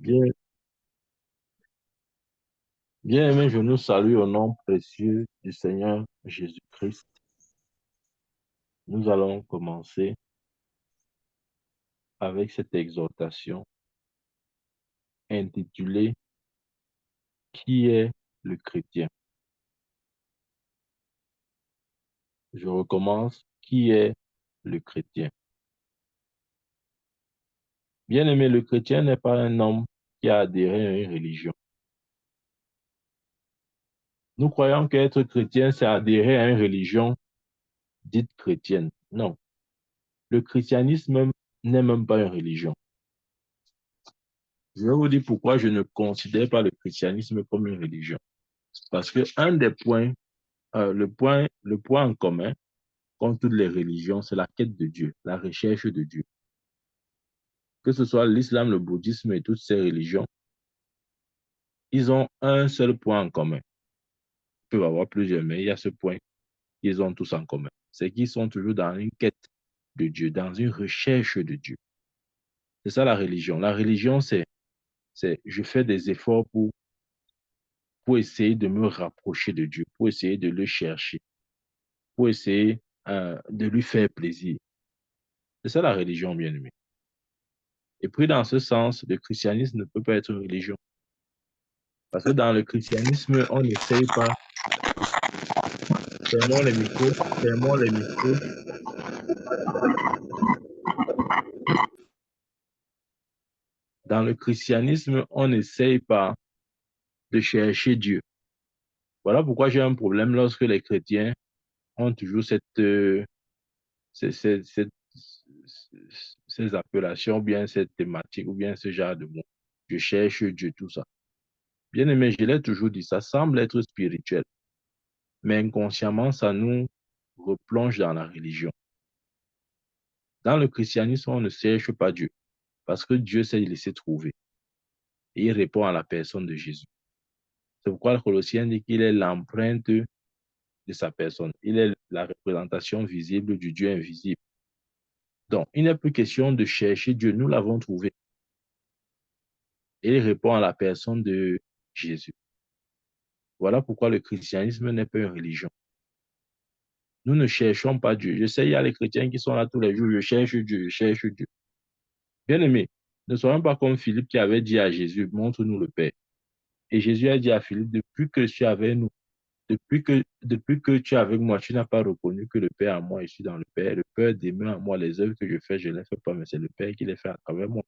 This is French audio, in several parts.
Bien, bien aimé, je nous salue au nom précieux du Seigneur Jésus-Christ. Nous allons commencer avec cette exhortation intitulée Qui est le chrétien? Je recommence. Qui est le chrétien? Bien aimé, le chrétien n'est pas un homme qui a adhéré à une religion. Nous croyons qu'être chrétien, c'est adhérer à une religion dite chrétienne. Non, le christianisme n'est même pas une religion. Je vais vous dire pourquoi je ne considère pas le christianisme comme une religion. Parce que un des points, le point en commun, comme toutes les religions, c'est la quête de Dieu, la recherche de Dieu. Que ce soit l'islam, le bouddhisme et toutes ces religions, ils ont un seul point en commun. Ils peuvent avoir plusieurs, mais il y a ce point qu'ils ont tous en commun. C'est qu'ils sont toujours dans une quête de Dieu, dans une recherche de Dieu. C'est ça la religion. La religion, c'est je fais des efforts pour essayer de me rapprocher de Dieu, pour essayer de le chercher, pour essayer de lui faire plaisir. C'est ça la religion, bien aimé. Et puis, dans ce sens, le christianisme ne peut pas être une religion. Parce que dans le christianisme, on n'essaye pas, fermons les micros, fermons les micros. Dans le christianisme, on n'essaye pas de chercher Dieu. Voilà pourquoi j'ai un problème lorsque les chrétiens ont toujours cette- cette- cette- ces appellations, ou bien cette thématique, ou bien ce genre de mots. Je cherche Dieu, tout ça. Bien aimé, je l'ai toujours dit, ça semble être spirituel, mais inconsciemment, ça nous replonge dans la religion. Dans le christianisme, on ne cherche pas Dieu, parce que Dieu s'est laissé trouver. Et il répond à la personne de Jésus. C'est pourquoi le Colossien dit qu'il est l'empreinte de sa personne. Il est la représentation visible du Dieu invisible. Donc, il n'est plus question de chercher Dieu, nous l'avons trouvé. Et il répond à la personne de Jésus. Voilà pourquoi le christianisme n'est pas une religion. Nous ne cherchons pas Dieu. Je sais, il y a les chrétiens qui sont là tous les jours, je cherche Dieu, je cherche Dieu. Bien aimé, ne soyons pas comme Philippe qui avait dit à Jésus, montre-nous le Père. Et Jésus a dit à Philippe, depuis que tu es avec nous, depuis que tu es avec moi, tu n'as pas reconnu que le Père en moi, je suis dans le Père. Le Père demeure en moi. Les œuvres que je fais, je ne les fais pas, mais c'est le Père qui les fait à travers moi.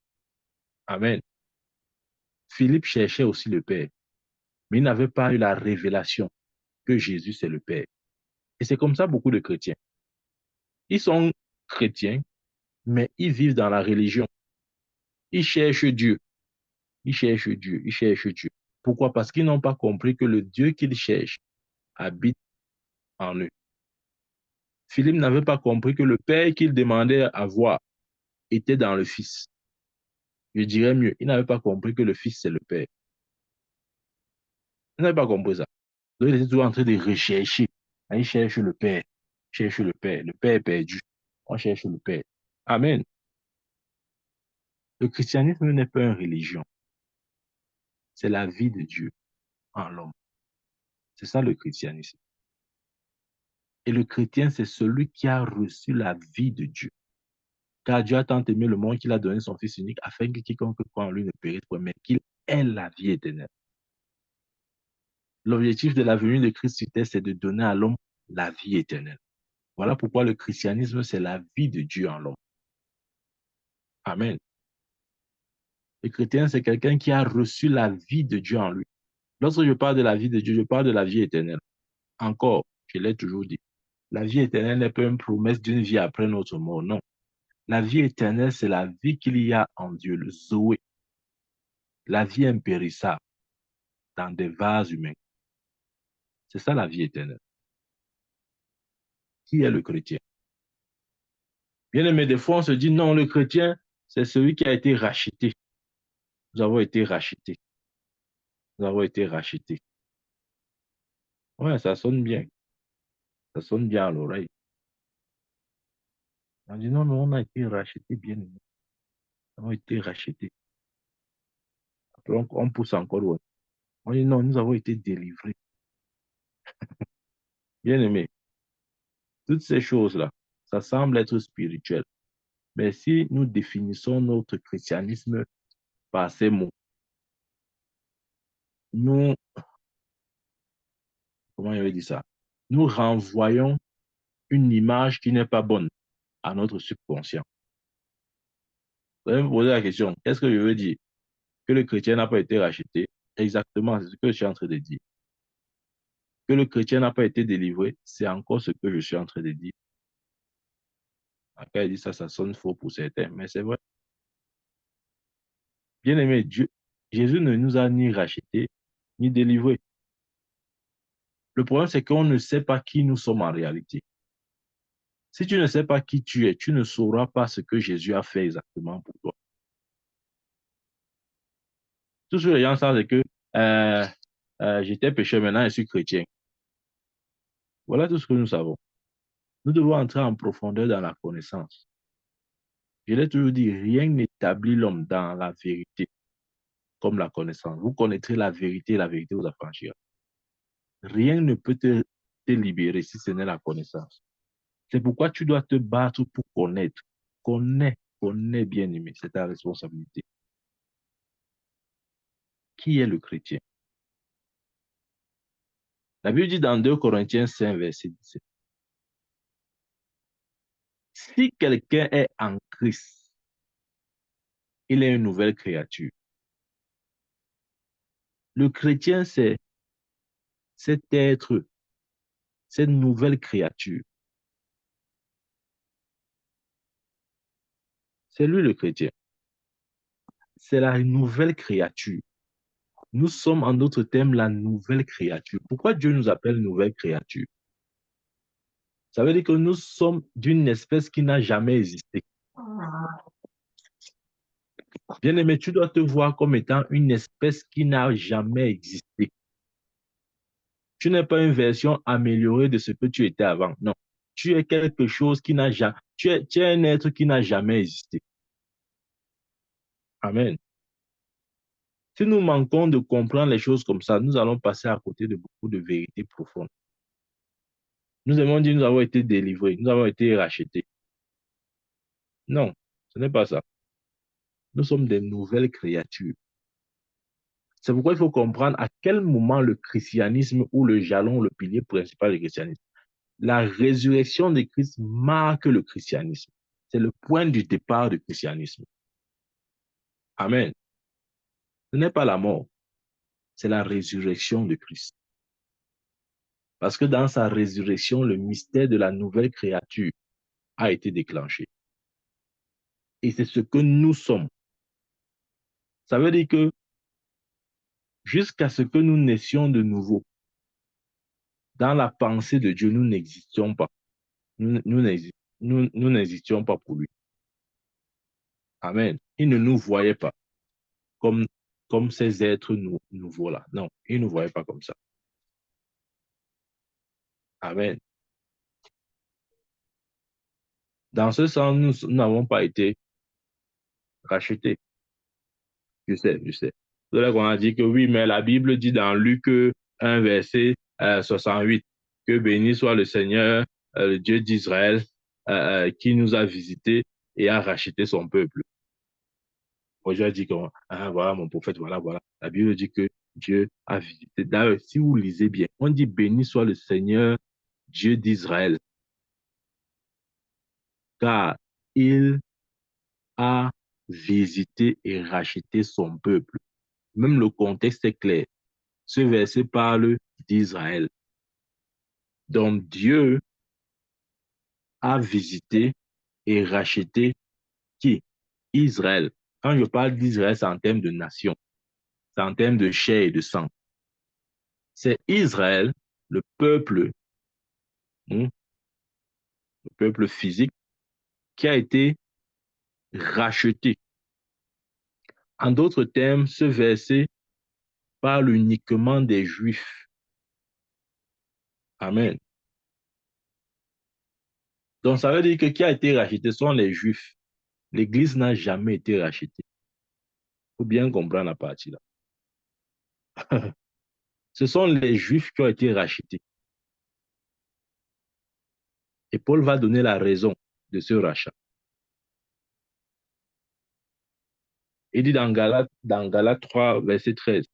Amen. Philippe cherchait aussi le Père, mais il n'avait pas eu la révélation que Jésus, c'est le Père. Et c'est comme ça beaucoup de chrétiens. Ils sont chrétiens, mais ils vivent dans la religion. Ils cherchent Dieu. Ils cherchent Dieu. Ils cherchent Dieu. Pourquoi? Parce qu'ils n'ont pas compris que le Dieu qu'ils cherchent habite en eux. Philippe n'avait pas compris que le Père qu'il demandait à voir était dans le Fils. Je dirais mieux, il n'avait pas compris que le Fils, c'est le Père. Il n'avait pas compris ça. Donc, il était toujours en train de rechercher. Il cherche le Père. Il cherche le Père. Le Père est perdu. On cherche le Père. Amen. Le christianisme n'est pas une religion. C'est la vie de Dieu en l'homme. C'est ça le christianisme. Et le chrétien, c'est celui qui a reçu la vie de Dieu. Car Dieu a tant aimé le monde qu'il a donné son Fils unique afin que quiconque croit en lui ne périsse point, mais qu'il ait la vie éternelle. L'objectif de la venue de Christ sur terre, c'est de donner à l'homme la vie éternelle. Voilà pourquoi le christianisme, c'est la vie de Dieu en l'homme. Amen. Le chrétien, c'est quelqu'un qui a reçu la vie de Dieu en lui. Lorsque je parle de la vie de Dieu, je parle de la vie éternelle. Encore, je l'ai toujours dit, la vie éternelle n'est pas une promesse d'une vie après notre mort, non. La vie éternelle, c'est la vie qu'il y a en Dieu, le Zoé, la vie impérissable dans des vases humains. C'est ça la vie éternelle. Qui est le chrétien? Bien aimé, des fois, on se dit, non, le chrétien, c'est celui qui a été racheté. Nous avons été rachetés. Nous avons été rachetés. Ouais, ça sonne bien. Ça sonne bien à l'oreille. On dit, non, mais on a été rachetés, bien aimé. On a été rachetés. Donc, on pousse encore loin. On dit non, nous avons été délivrés. Bien aimé, toutes ces choses-là, ça semble être spirituel. Mais si nous définissons notre christianisme par ces mots, nous, comment je vais dire ça? Nous renvoyons une image qui n'est pas bonne à notre subconscient. Vous allez me poser la question, qu'est-ce que je veux dire? Que le chrétien n'a pas été racheté? Exactement, c'est ce que je suis en train de dire. Que le chrétien n'a pas été délivré, c'est encore ce que je suis en train de dire. Après, il dit ça, ça sonne faux pour certains, mais c'est vrai. Bien aimé, Dieu, Jésus ne nous a ni rachetés, ni délivrés. Le problème, c'est qu'on ne sait pas qui nous sommes en réalité. Si tu ne sais pas qui tu es, tu ne sauras pas ce que Jésus a fait exactement pour toi. Tout ce que les gens savent, c'est que euh, j'étais pécheur, maintenant je suis chrétien. Voilà tout ce que nous savons. Nous devons entrer en profondeur dans la connaissance. Je l'ai toujours dit, rien n'établit l'homme dans la vérité comme la connaissance. Vous connaîtrez la vérité vous affranchira. Rien ne peut te libérer si ce n'est la connaissance. C'est pourquoi tu dois te battre pour connaître. Connais bien aimé, c'est ta responsabilité. Qui est le chrétien? La Bible dit dans 2 Corinthiens 5, verset 17, si quelqu'un est en Christ, il est une nouvelle créature. Le chrétien, c'est cet être, cette nouvelle créature. C'est lui le chrétien. C'est la nouvelle créature. Nous sommes en d'autres termes la nouvelle créature. Pourquoi Dieu nous appelle nouvelle créature? Ça veut dire que nous sommes d'une espèce qui n'a jamais existé. Bien aimé, tu dois te voir comme étant une espèce qui n'a jamais existé. Tu n'es pas une version améliorée de ce que tu étais avant. Non. Tu es quelque chose qui n'a jamais... tu es un être qui n'a jamais existé. Amen. Si nous manquons de comprendre les choses comme ça, nous allons passer à côté de beaucoup de vérités profondes. Nous avons dit nous avons été délivrés, nous avons été rachetés. Non, ce n'est pas ça. Nous sommes des nouvelles créatures. C'est pourquoi il faut comprendre à quel moment le christianisme ou le jalon, le pilier principal du christianisme. La résurrection de Christ marque le christianisme. C'est le point du départ du christianisme. Amen. Ce n'est pas la mort, c'est la résurrection de Christ. Parce que dans sa résurrection, le mystère de la nouvelle créature a été déclenché. Et c'est ce que nous sommes. Ça veut dire que jusqu'à ce que nous naissions de nouveau, dans la pensée de Dieu, nous n'existions pas. Nous n'existions pas pour lui. Amen. Il ne nous voyait pas comme, comme ces êtres nouveaux-là. Non, il ne nous voyait pas comme ça. Amen. Dans ce sens, nous n'avons pas été rachetés. Je sais, je sais. C'est là qu'on a dit que oui, mais la Bible dit dans Luc 1, verset 68, que béni soit le Seigneur, le Dieu d'Israël, qui nous a visités et a racheté son peuple. Moi, j'ai dit que, ah, voilà mon prophète, voilà, voilà. La Bible dit que Dieu a visité. D'ailleurs, si vous lisez bien, on dit béni soit le Seigneur, Dieu d'Israël, car il a visité et racheté son peuple. Même le contexte est clair. Ce verset parle d'Israël. Donc Dieu a visité et racheté qui? Israël. Quand je parle d'Israël, c'est en termes de nation, c'est en termes de chair et de sang. C'est Israël, le peuple, le peuple physique, qui a été racheté. En d'autres termes, ce verset parle uniquement des Juifs. Amen. Donc ça veut dire que qui a été racheté sont les Juifs. L'Église n'a jamais été rachetée. Il faut bien comprendre la partie là. Ce sont les Juifs qui ont été rachetés. Et Paul va donner la raison de ce rachat. Il dit dans Galates 3, verset 13,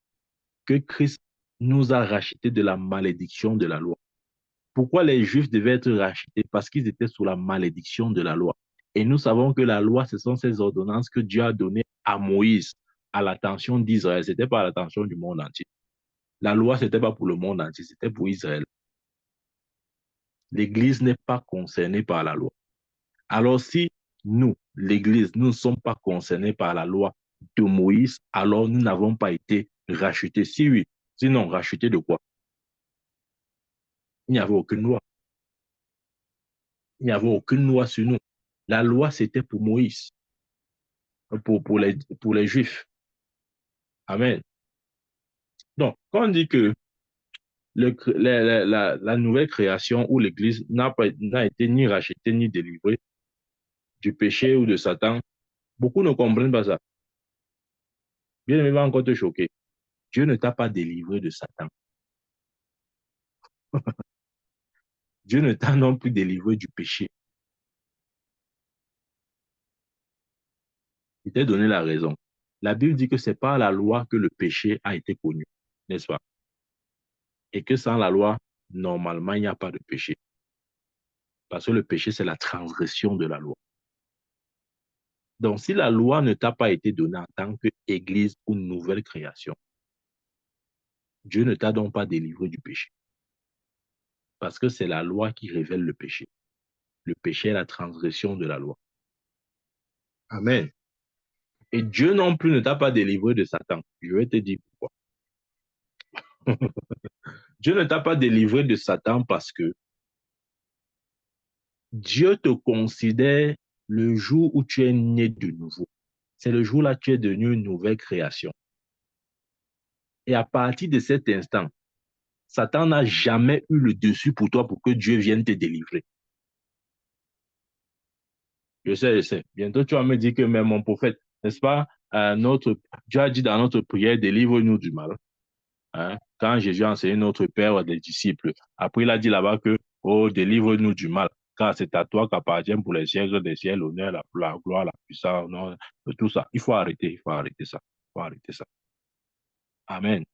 que Christ nous a rachetés de la malédiction de la loi. Pourquoi les Juifs devaient être rachetés? Parce qu'ils étaient sous la malédiction de la loi. Et nous savons que la loi, ce sont ces ordonnances que Dieu a données à Moïse, à l'attention d'Israël. Ce n'était pas à l'attention du monde entier. La loi, ce n'était pas pour le monde entier, c'était pour Israël. L'Église n'est pas concernée par la loi. Alors si nous, l'Église, nous ne sommes pas concernés par la loi de Moïse, alors nous n'avons pas été rachetés. Si oui, sinon rachetés de quoi? Il n'y avait aucune loi. Il n'y avait aucune loi sur nous. La loi, c'était pour Moïse, pour les Juifs. Amen. Donc, quand on dit que la nouvelle création ou l'Église n'a été ni rachetée ni délivrée du péché ou de Satan, beaucoup ne comprennent pas ça. Bien aimé, va encore te choquer. Dieu ne t'a pas délivré de Satan. Dieu ne t'a non plus délivré du péché. Il t'a donné la raison. La Bible dit que c'est par la loi que le péché a été connu, n'est-ce pas? Et que sans la loi, normalement, il n'y a pas de péché. Parce que le péché, c'est la transgression de la loi. Donc, si la loi ne t'a pas été donnée en tant qu'église ou nouvelle création, Dieu ne t'a donc pas délivré du péché. Parce que c'est la loi qui révèle le péché. Le péché est la transgression de la loi. Amen. Et Dieu non plus ne t'a pas délivré de Satan. Je vais te dire pourquoi. Dieu ne t'a pas délivré de Satan parce que Dieu te considère le jour où tu es né de nouveau. C'est le jour-là que tu es devenu une nouvelle création. Et à partir de cet instant, Satan n'a jamais eu le dessus pour toi pour que Dieu vienne te délivrer. Je sais, je sais. Bientôt, tu vas me dire que même mon prophète, n'est-ce pas, Dieu a dit dans notre prière, délivre-nous du mal. Hein? Quand Jésus a enseigné notre Père à des disciples, après il a dit là-bas que, oh, délivre-nous du mal, car c'est à toi qu'appartient pour les siècles des ciels, l'honneur, la gloire, la puissance, non, tout ça. Il faut arrêter ça. Il faut arrêter ça. Amen.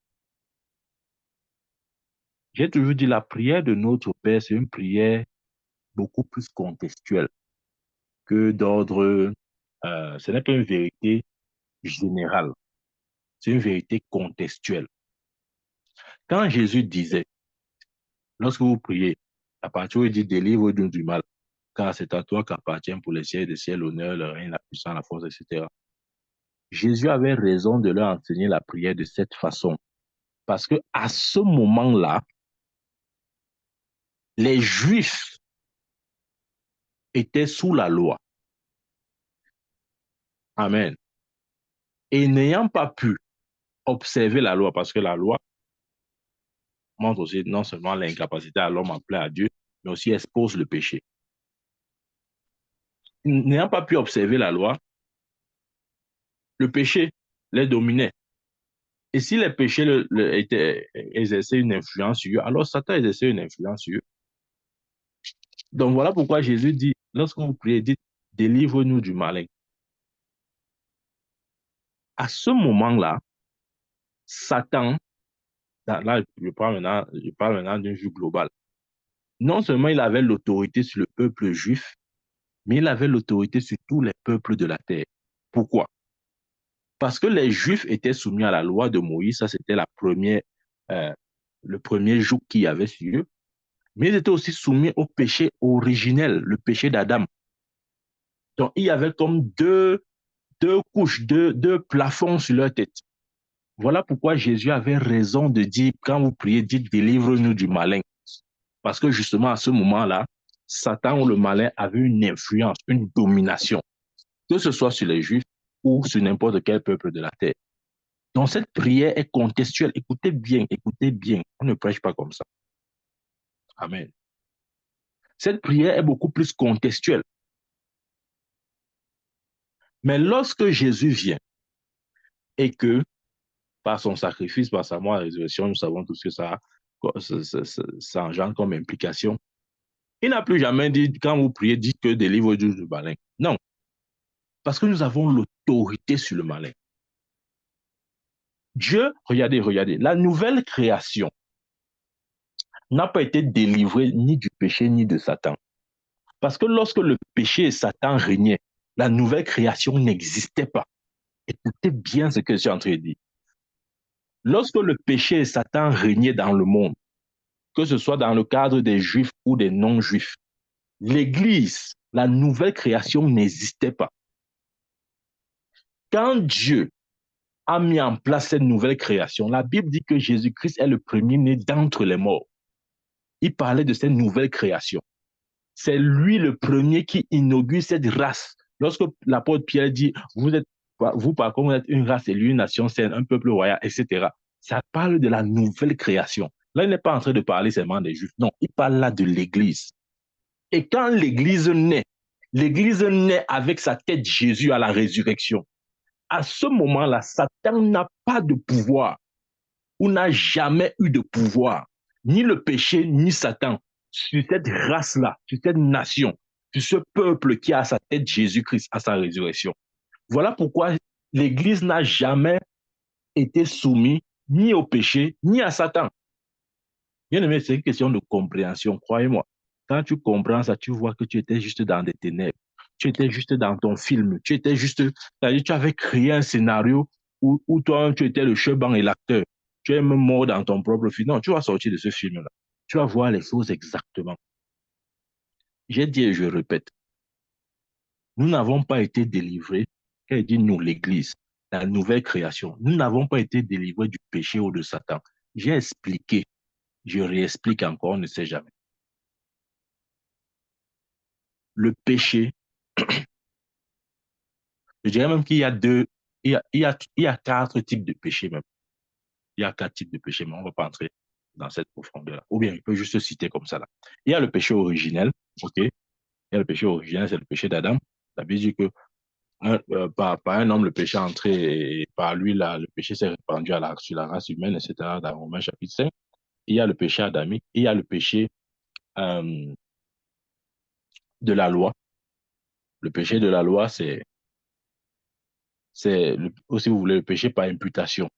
J'ai toujours dit la prière de notre Père, c'est une prière beaucoup plus contextuelle que d'ordre, ce n'est pas une vérité générale, c'est une vérité contextuelle. Quand Jésus disait, lorsque vous priez, à partir où il dit délivre-nous du mal, car c'est à toi qu'appartient pour les cieux des ciels l'honneur, le règne, la puissance, la force, etc. Jésus avait raison de leur enseigner la prière de cette façon. Parce que à ce moment-là, les Juifs étaient sous la loi. Amen. Et n'ayant pas pu observer la loi, parce que la loi montre aussi non seulement l'incapacité à l'homme à plaire à Dieu, mais aussi expose le péché. N'ayant pas pu observer la loi, le péché les dominait. Et si les péchés exerçaient une influence sur eux, alors Satan exerçait une influence sur eux. Donc voilà pourquoi Jésus dit, lorsque vous priez, dites, délivre-nous du malin. À ce moment-là, Satan, là je parle maintenant d'une vue globale, non seulement il avait l'autorité sur le peuple juif, mais il avait l'autorité sur tous les peuples de la terre. Pourquoi? Parce que les Juifs étaient soumis à la loi de Moïse, ça c'était euh, le premier joug qu'il y avait sur eux, mais ils étaient aussi soumis au péché originel, le péché d'Adam. Donc il y avait comme deux couches, deux plafonds sur leur tête. Voilà pourquoi Jésus avait raison de dire, quand vous priez, dites délivre-nous du malin. Parce que justement à ce moment-là, Satan ou le malin avait une influence, une domination, que ce soit sur les Juifs ou sur n'importe quel peuple de la terre. Donc cette prière est contextuelle. Écoutez bien, écoutez bien. On ne prêche pas comme ça. Amen. Cette prière est beaucoup plus contextuelle. Mais lorsque Jésus vient et que, par son sacrifice, par sa mort et résurrection, nous savons tout ce que ça engendre comme implication. Il n'a plus jamais dit, quand vous priez, dites que délivre Dieu du malin. Non, parce que nous avons l'autorité sur le malin. Dieu, regardez, la nouvelle création n'a pas été délivrée ni du péché ni de Satan. Parce que lorsque le péché et Satan régnaient, la nouvelle création n'existait pas. Écoutez bien ce que je suis en train de dire. Lorsque le péché et Satan régnaient dans le monde, que ce soit dans le cadre des Juifs ou des non-Juifs, l'Église, la nouvelle création n'existait pas. Quand Dieu a mis en place cette nouvelle création, la Bible dit que Jésus-Christ est le premier-né d'entre les morts. Il parlait de cette nouvelle création. C'est lui le premier qui inaugure cette race. Lorsque l'apôtre Pierre dit, vous par contre, vous êtes une race élue, une nation sainte, un peuple royal, etc. Ça parle de la nouvelle création. Là, il n'est pas en train de parler seulement des Juifs. Non, il parle là de l'Église. Et quand l'Église naît avec sa tête Jésus à la résurrection. À ce moment-là, Satan n'a pas de pouvoir ou n'a jamais eu de pouvoir, ni le péché, ni Satan, sur cette race-là, sur cette nation, sur ce peuple qui a à sa tête Jésus-Christ à sa résurrection. Voilà pourquoi l'Église n'a jamais été soumise ni au péché, ni à Satan. Bien aimé, c'est une question de compréhension, croyez-moi. Quand tu comprends ça, tu vois que tu étais juste dans des ténèbres. Tu étais juste dans ton film. Tu étais juste, c'est-à-dire tu avais créé un scénario où toi, tu étais le cheban et l'acteur. Tu es même mort dans ton propre film. Non, tu vas sortir de ce film-là. Tu vas voir les choses exactement. J'ai dit et je répète, nous n'avons pas été délivrés, elle dit nous, l'Église, la nouvelle création, nous n'avons pas été délivrés du péché ou de Satan. J'ai expliqué, je réexplique encore, on ne sait jamais. Le péché, je dirais même qu'il y a il y a quatre types de péchés même. Il y a quatre types de péchés, mais on ne va pas entrer dans cette profondeur-là. Ou bien, je peux juste citer comme ça là. Il y a le péché originel, ok? Il y a le péché originel, c'est le péché d'Adam. La Bible dit que par un homme, le péché est entré et par lui, là, le péché s'est répandu sur la race humaine, etc. Dans Romains chapitre 5. Il y a le péché adamique, il y a le péché euh, de la loi. Le péché de la loi, si vous voulez, le péché par imputation.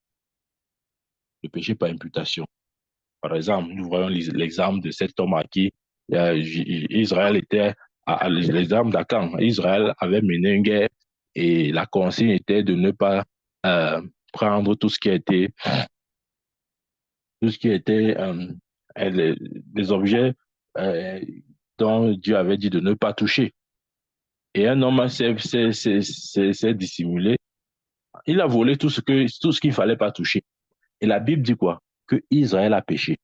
Le péché par imputation. Par exemple, nous voyons l'exemple de cet homme à qui Israël était, l'exemple d'Akan. Israël avait mené une guerre et la consigne était de ne pas prendre tout ce qui était les objets dont Dieu avait dit de ne pas toucher. Et un homme s'est dissimulé. Il a volé tout ce qu'il fallait pas toucher. Et la Bible dit quoi? Que Israël a péché.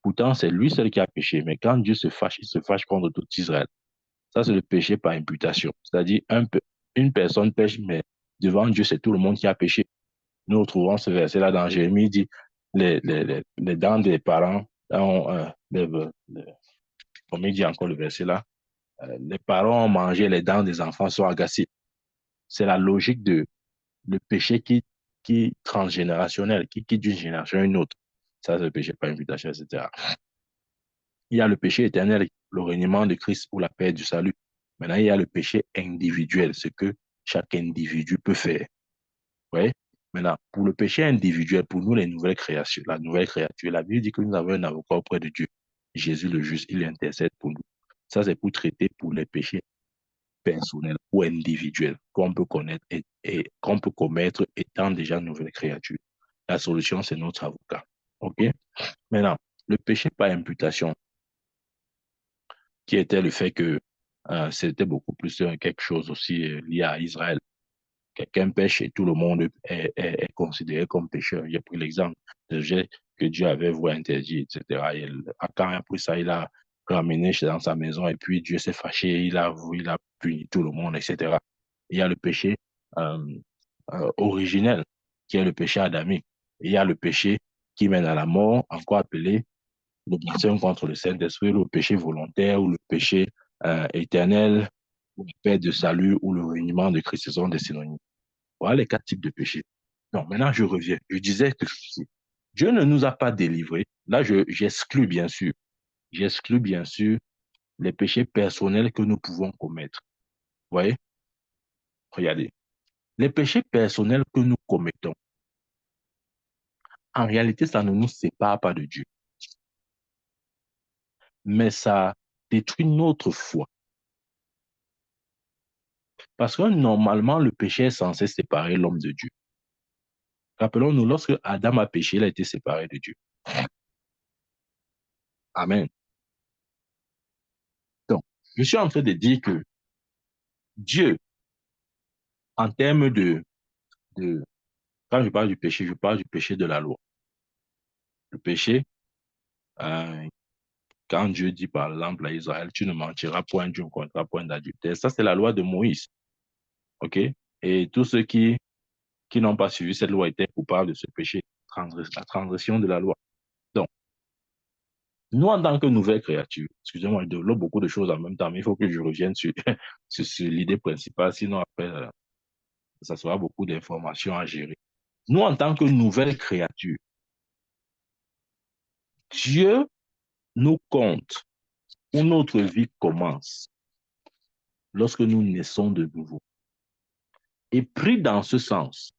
Pourtant, c'est lui seul qui a péché. Mais quand Dieu se fâche, il se fâche contre tout Israël. Ça, c'est le péché par imputation. C'est-à-dire, une personne pêche, mais devant Dieu, c'est tout le monde qui a péché. Nous retrouvons ce verset-là dans Jérémie, il dit, les dents des parents, comme il dit encore le verset là, les parents ont mangé, les dents des enfants sont agacées. C'est la logique de le péché qui transgénérationnel, qui quitte d'une génération à une autre. Ça, c'est le péché par imputation, etc. Il y a le péché éternel, le règnement de Christ ou la paix du salut. Maintenant, il y a le péché individuel, ce que chaque individu peut faire. Ouais. Maintenant, pour le péché individuel, pour nous, les nouvelles créations, la nouvelle créature, la Bible dit que nous avons un avocat auprès de Dieu. Jésus le juste, il intercède pour nous. Ça, c'est pour traiter pour les péchés personnels ou individuels qu'on peut connaître et qu'on peut commettre étant déjà nouvelle créature. La solution, c'est notre avocat. OK? Maintenant, le péché par imputation, qui était le fait que c'était beaucoup plus quelque chose aussi lié à Israël. Quelqu'un pêche et tout le monde est considéré comme pécheur. J'ai pris l'exemple de jet que Dieu avait voulu interdire, etc. Et quand après ça, il a ramené dans sa maison et puis Dieu s'est fâché, il a puni tout le monde, etc. Il y a le péché euh, originel, qui est le péché adamique. Il y a le péché qui mène à la mort, encore appelé le blasphème contre le Saint-Esprit, le péché volontaire ou le péché éternel, ou la paix de salut ou le réunion de Christ, ce sont des synonymes. Voilà les quatre types de péchés. Non, maintenant je reviens. Je disais que Dieu ne nous a pas délivrés. Là, j'exclus bien sûr. J'exclus bien sûr les péchés personnels que nous pouvons commettre. Vous voyez? Regardez. Les péchés personnels que nous commettons, en réalité, ça ne nous sépare pas de Dieu. Mais ça détruit notre foi. Parce que normalement, le péché est censé séparer l'homme de Dieu. Rappelons-nous, lorsque Adam a péché, il a été séparé de Dieu. Amen. Donc, je suis en train de dire que Dieu, en termes quand je parle du péché, je parle du péché de la loi. Le péché, euh, quand Dieu dit par exemple à Israël, tu ne mentiras point, tu ne compteras point d'adultère, ça c'est la loi de Moïse. OK? Et tous ceux qui n'ont pas suivi cette loi étaient coupables de ce péché, la transgression de la loi. Donc, nous, en tant que nouvelle créature, excusez-moi, je développe beaucoup de choses en même temps, mais il faut que je revienne sur, sur l'idée principale, sinon après, ça sera beaucoup d'informations à gérer. Nous, en tant que nouvelle créature, Dieu nous compte où notre vie commence lorsque nous naissons de nouveau. Et pris dans ce sens,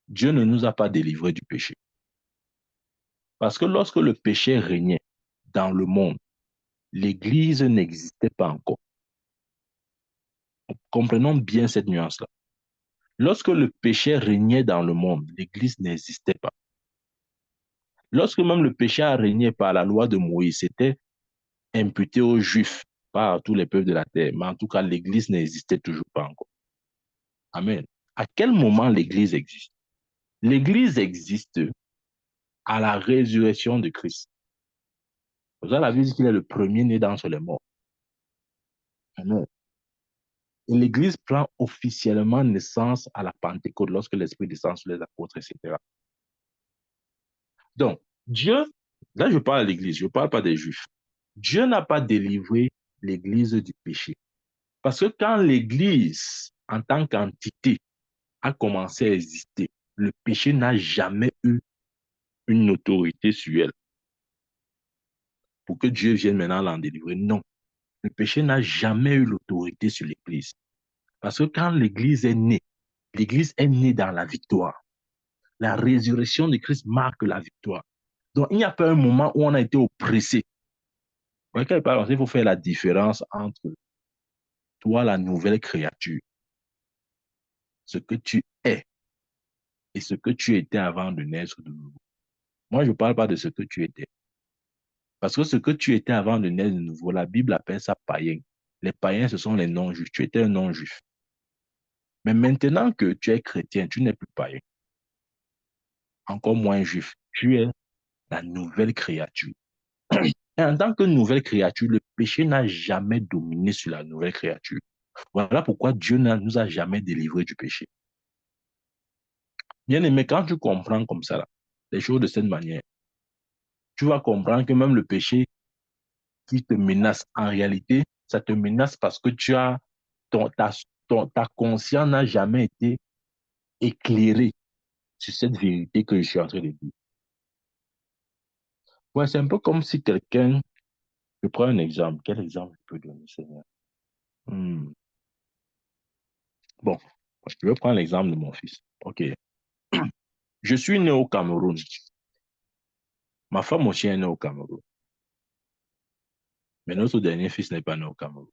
Dieu ne nous a pas délivrés du péché. Parce que lorsque le péché régnait dans le monde, l'Église n'existait pas encore. Comprenons bien cette nuance-là. Lorsque le péché régnait dans le monde, l'Église n'existait pas. Lorsque même le péché a régné par la loi de Moïse, c'était imputé aux Juifs, pas à tous les peuples de la terre, mais en tout cas, l'Église n'existait toujours pas encore. Amen. À quel moment l'Église existe? L'Église existe à la résurrection de Christ. Vous avez la Bible dit qu'il est le premier-né d'entre les morts. Amen. Et l'Église prend officiellement naissance à la Pentecôte lorsque l'Esprit descend sur les apôtres, etc. Donc, Dieu, là je parle à l'Église, je ne parle pas des Juifs. Dieu n'a pas délivré l'Église du péché. Parce que quand l'Église, en tant qu'entité, a commencé à exister, le péché n'a jamais eu une autorité sur elle. Pour que Dieu vienne maintenant l'en délivrer, non. Le péché n'a jamais eu l'autorité sur l'Église. Parce que quand l'Église est née dans la victoire. La résurrection de Christ marque la victoire. Donc, il n'y a pas un moment où on a été oppressé. Quand il parle, il faut faire la différence entre toi, la nouvelle créature, ce que tu es et ce que tu étais avant de naître de nouveau. Moi, je ne parle pas de ce que tu étais. Parce que ce que tu étais avant de naître de nouveau, la Bible appelle ça païen. Les païens, ce sont les non-juifs. Tu étais un non-juif. Mais maintenant que tu es chrétien, tu n'es plus païen. Encore moins juif. Tu es la nouvelle créature. Et en tant que nouvelle créature, le péché n'a jamais dominé sur la nouvelle créature. Voilà pourquoi Dieu ne nous a jamais délivrés du péché. Bien aimé, quand tu comprends comme ça, là, les choses de cette manière, tu vas comprendre que même le péché qui te menace, en réalité, ça te menace parce que ton, ta, ta conscience n'a jamais été éclairée sur cette vérité que je suis en train de dire. Ouais, c'est un peu comme si quelqu'un, je prends un exemple. Quel exemple je peux donner, Seigneur? Hmm. Bon, je vais prendre l'exemple de mon fils. OK. Je suis né au Cameroun. Ma femme aussi est née au Cameroun. Mais notre dernier fils n'est pas né au Cameroun.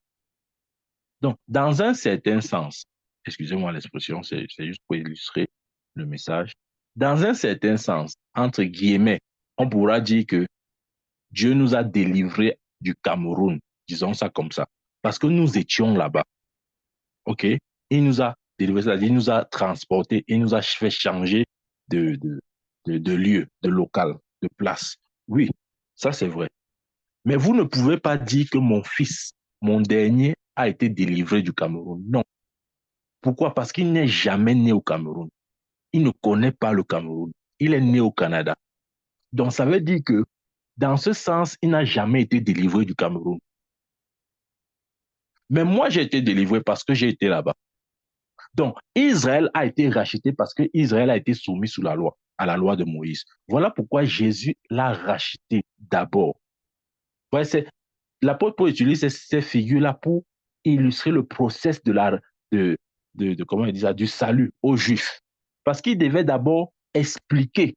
Donc, dans un certain sens, excusez-moi l'expression, c'est juste pour illustrer le message. Dans un certain sens, entre guillemets, on pourra dire que Dieu nous a délivrés du Cameroun, disons ça comme ça, parce que nous étions là-bas. OK? Il nous a délivrés, c'est-à-dire il nous a transportés, il nous a fait changer de, de, de lieu, de local, de place. Oui, ça c'est vrai. Mais vous ne pouvez pas dire que mon fils, mon dernier, a été délivré du Cameroun. Non. Pourquoi? Parce qu'il n'est jamais né au Cameroun. Il ne connaît pas le Cameroun. Il est né au Canada. Donc, ça veut dire que, dans ce sens, il n'a jamais été délivré du Cameroun. Mais moi, j'ai été délivré parce que j'ai été là-bas. Donc, Israël a été racheté parce que Israël a été soumis sous la loi, à la loi de Moïse. Voilà pourquoi Jésus l'a racheté d'abord. Ouais, l'apôtre Paul utilise ces figures-là pour illustrer le process de, comment il dit ça, du salut aux Juifs. Parce qu'il devait d'abord expliquer.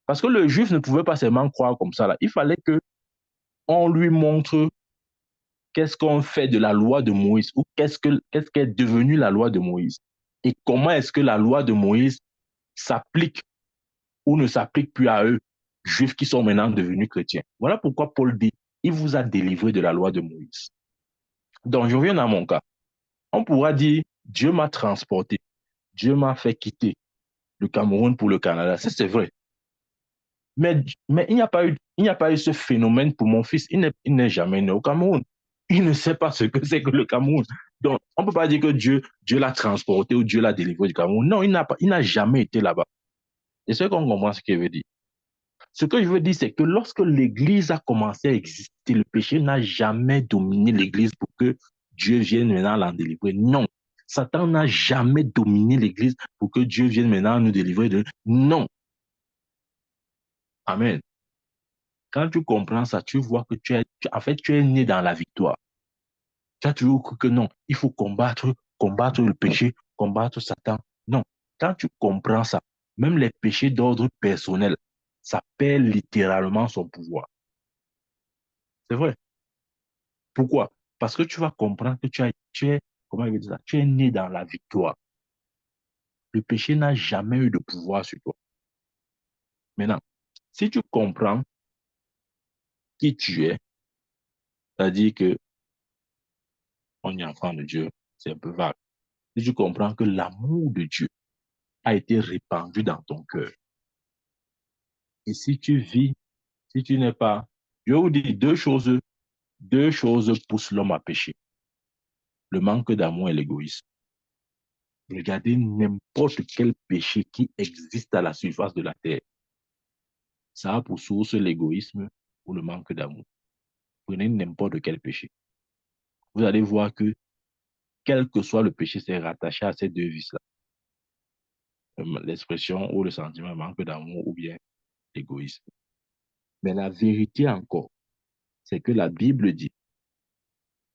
Parce que le Juif ne pouvait pas seulement croire comme ça. Là. Il fallait qu'on lui montre qu'est-ce qu'on fait de la loi de Moïse ou qu'est-ce qu'est devenu la loi de Moïse. Et comment est-ce que la loi de Moïse s'applique ou ne s'applique plus à eux, Juifs qui sont maintenant devenus chrétiens. Voilà pourquoi Paul dit, il vous a délivré de la loi de Moïse. Donc, je reviens à mon cas. On pourra dire, Dieu m'a transporté, Dieu m'a fait quitter le Cameroun pour le Canada. Ça, c'est vrai. Mais il n'y a pas eu ce phénomène pour mon fils. Il n'est jamais né au Cameroun. Il ne sait pas ce que c'est que le Cameroun. Donc, on ne peut pas dire que Dieu l'a transporté ou Dieu l'a délivré du Cameroun. Non, il n'a jamais été là-bas. Et c'est qu'on comprend ce qu'il veut dire. Ce que je veux dire, c'est que lorsque l'Église a commencé à exister, le péché n'a jamais dominé l'Église pour que Dieu vienne maintenant l'en délivrer. Non. Satan n'a jamais dominé l'Église pour que Dieu vienne maintenant nous délivrer de... Non. Amen. Quand tu comprends ça, tu vois que en fait, tu es né dans la victoire. Tu as toujours cru que non, il faut combattre le péché, combattre Satan. Non. Quand tu comprends ça, même les péchés d'ordre personnel, ça perd littéralement son pouvoir. C'est vrai. Pourquoi? Parce que tu vas comprendre que comment il veut dire ça? Tu es né dans la victoire. Le péché n'a jamais eu de pouvoir sur toi. Maintenant, si tu comprends qui tu es, c'est-à-dire que on est enfant de Dieu, c'est un peu vague. Si tu comprends que l'amour de Dieu a été répandu dans ton cœur, et si tu vis, si tu n'es pas, je vous dis deux choses poussent l'homme à pécher. Le manque d'amour et l'égoïsme. Regardez n'importe quel péché qui existe à la surface de la terre. Ça a pour source l'égoïsme ou le manque d'amour. Prenez n'importe quel péché. Vous allez voir que, quel que soit le péché, c'est rattaché à ces deux vices-là. L'expression ou le sentiment manque d'amour ou bien l'égoïsme. Mais la vérité encore, c'est que la Bible dit,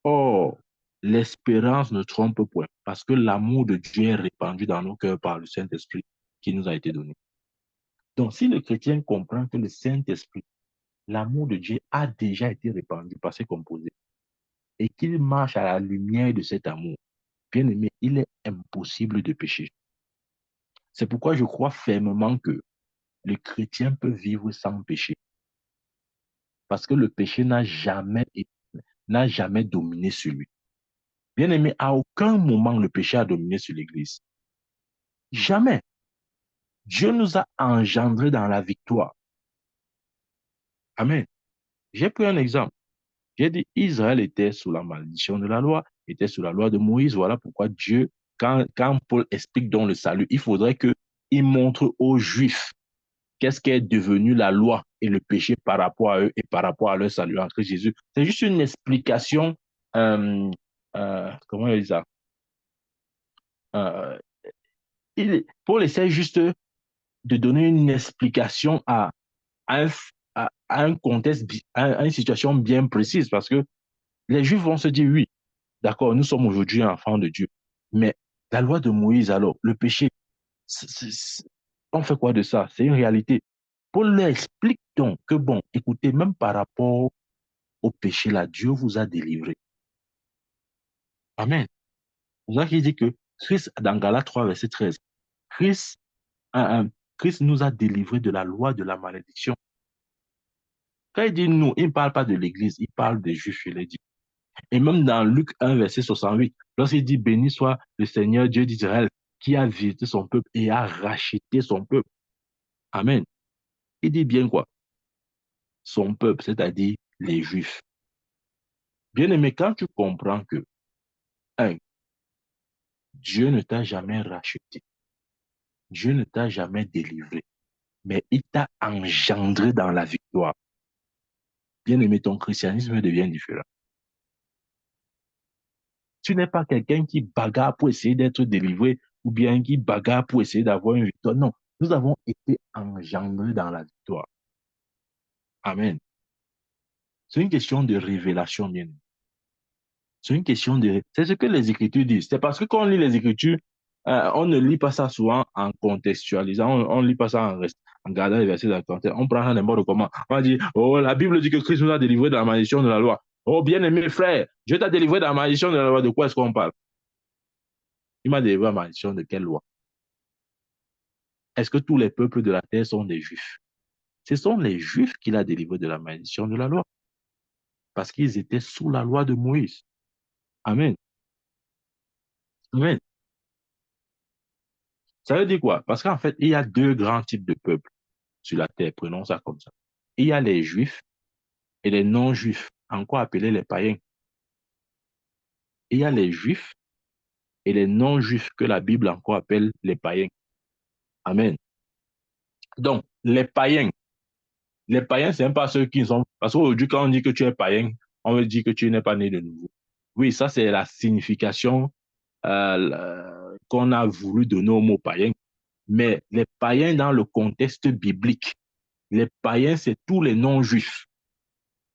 oh, l'espérance ne trompe point, parce que l'amour de Dieu est répandu dans nos cœurs par le Saint-Esprit qui nous a été donné. Donc, si le chrétien comprend que le Saint-Esprit, l'amour de Dieu a déjà été répandu par ses composés, et qu'il marche à la lumière de cet amour, bien aimé, il est impossible de pécher. C'est pourquoi je crois fermement que le chrétien peut vivre sans péché. Parce que le péché n'a jamais dominé sur lui. Bien aimé, à aucun moment le péché a dominé sur l'Église. Jamais. Dieu nous a engendrés dans la victoire. Amen. J'ai pris un exemple. J'ai dit, Israël était sous la malédiction de la loi, était sous la loi de Moïse. Voilà pourquoi Dieu, quand Paul explique dans le salut, il faudrait qu'il montre aux Juifs qu'est-ce qu'est devenu la loi et le péché par rapport à eux et par rapport à leur salut en Christ Jésus. C'est juste une explication, euh, comment il dit ça? Euh, Paul essaie juste de donner une explication à un, à un contexte, à une situation bien précise parce que les Juifs vont se dire, oui, d'accord, nous sommes aujourd'hui enfants de Dieu, mais la loi de Moïse, alors, le péché, on fait quoi de ça? C'est une réalité. Paul leur explique donc que, bon, écoutez, même par rapport au péché, là, Dieu vous a délivré. Amen. C'est pour ça qu'il dit que Christ, dans Galates 3, verset 13, Christ, Christ nous a délivrés de la loi de la malédiction. Quand il dit nous, il ne parle pas de l'Église, il parle des Juifs, il les dit. Et même dans Luc 1, verset 68, lorsqu'il dit béni soit le Seigneur Dieu d'Israël qui a visité son peuple et a racheté son peuple. Amen. Il dit bien quoi? Son peuple, c'est-à-dire les Juifs. Bien aimé, quand tu comprends que, un, Dieu ne t'a jamais racheté, Dieu ne t'a jamais délivré, mais il t'a engendré dans la victoire. Bien aimé, ton christianisme devient différent. Tu n'es pas quelqu'un qui bagarre pour essayer d'être délivré ou bien qui bagarrent pour essayer d'avoir une victoire. Non, nous avons été engendrés dans la victoire. Amen. C'est une question de révélation, bien. C'est une question de... C'est ce que les Écritures disent. C'est parce que quand on lit les Écritures, on ne lit pas ça souvent en contextualisant, on ne lit pas ça en gardant les versets dans le contexte. On prend ça n'importe comment. On dit, oh, la Bible dit que Christ nous a délivrés de la malédiction de la loi. Oh, bien-aimé frère, Dieu t'a délivré de la malédiction de la loi. De quoi est-ce qu'on parle? Il m'a délivré de la malédiction de quelle loi? Est-ce que tous les peuples de la terre sont des Juifs? Ce sont les Juifs qu'il a délivrés de la malédiction de la loi, parce qu'ils étaient sous la loi de Moïse. Amen. Amen. Ça veut dire quoi? Parce qu'en fait, il y a deux grands types de peuples sur la terre, prenons ça comme ça. Il y a les Juifs et les non-Juifs, encore appelés les païens. Il y a les Juifs et les non-Juifs que la Bible encore appelle les païens. Amen. Donc, les païens, c'est même pas ceux qui sont... Parce qu'aujourd'hui, quand on dit que tu es païen, on veut dire que tu n'es pas né de nouveau. Oui, ça, c'est la signification qu'on a voulu donner au mot païen. Mais les païens, dans le contexte biblique, les païens, c'est tous les non-juifs.